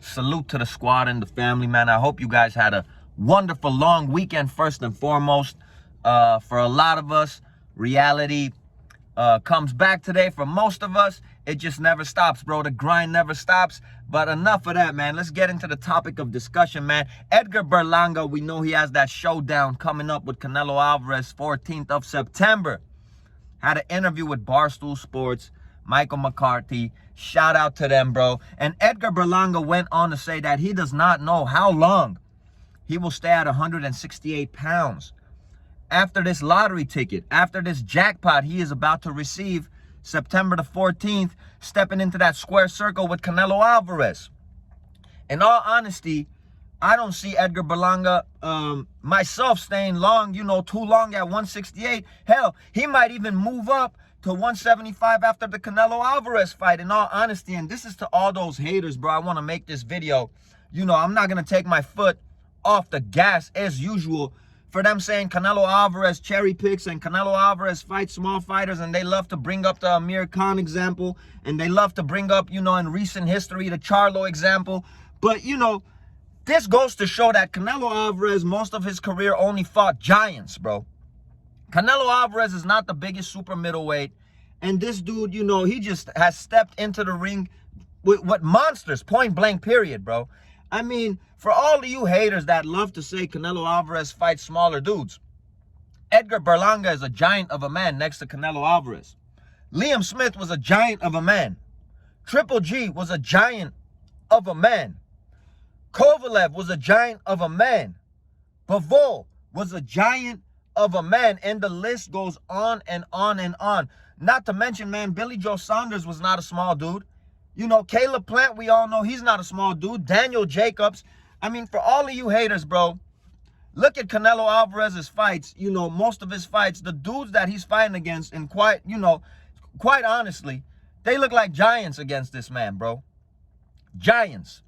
Salute to the squad and the family, man. I hope you guys had a wonderful long weekend, first and foremost. For a lot of us, reality comes back today. For most of us, it just never stops, bro. The grind never stops. But enough of that, man. Let's get into the topic of discussion, man. Edgar Berlanga, we know he has that showdown coming up with Canelo Alvarez, 14th of September. Had an interview with Barstool Sports, Michael McCarthy. Shout out to them, bro. And Edgar Berlanga went on to say that he does not know how long he will stay at 168 pounds. After this lottery ticket, after this jackpot he is about to receive September the 14th, stepping into that square circle with Canelo Alvarez. In all honesty, I don't see Edgar Berlanga, myself, staying long, too long at 168. Hell, he might even move up to 175 after the Canelo Alvarez fight, in all honesty. And this is to all those haters, bro. I want to make this video. I'm not going to take my foot off the gas as usual for them saying Canelo Alvarez cherry picks and Canelo Alvarez fights small fighters, and they love to bring up the Amir Khan example, and they love to bring up, in recent history, the Charlo example. But, this goes to show that Canelo Alvarez, most of his career, only fought giants, bro. Canelo Alvarez is not the biggest super middleweight. And this dude, he just has stepped into the ring with monsters, point blank, period, bro. I mean, for all of you haters that love to say Canelo Alvarez fights smaller dudes, Edgar Berlanga is a giant of a man next to Canelo Alvarez. Liam Smith was a giant of a man. Triple G was a giant of a man. Kovalev was a giant of a man. Bivol was a giant of a man. And the list goes on and on and on. Not to mention, man, Billy Joe Saunders was not a small dude. Caleb Plant, we all know he's not a small dude. Daniel Jacobs. I mean, for all of you haters, bro, look at Canelo Alvarez's fights. Most of his fights, the dudes that he's fighting against, and quite honestly, they look like giants against this man, bro. Giants.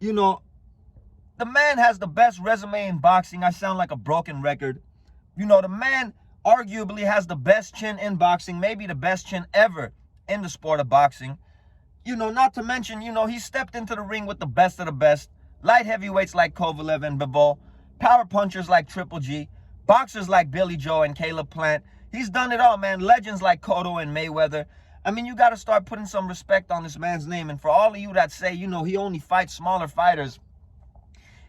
The man has the best resume in boxing. I sound like a broken record. The man arguably has the best chin in boxing, maybe the best chin ever in the sport of boxing. Not to mention, he stepped into the ring with the best of the best. Light heavyweights like Kovalev and Bivol, power punchers like Triple G, boxers like Billy Joe and Caleb Plant. He's done it all, man. Legends like Cotto and Mayweather. I mean, you got to start putting some respect on this man's name. And for all of you that say, he only fights smaller fighters,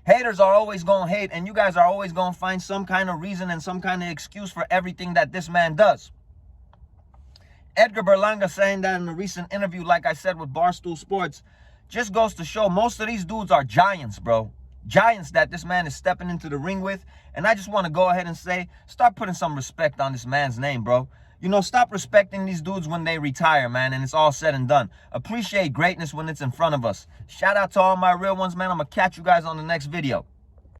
haters are always going to hate, and you guys are always going to find some kind of reason and some kind of excuse for everything that this man does. Edgar Berlanga saying that in a recent interview, like I said, with Barstool Sports, just goes to show most of these dudes are giants, bro. Giants that this man is stepping into the ring with. And I just want to go ahead and say, start putting some respect on this man's name, bro. Stop respecting these dudes when they retire, man, and it's all said and done. Appreciate greatness when it's in front of us. Shout out to all my real ones, man. I'm going to catch you guys on the next video.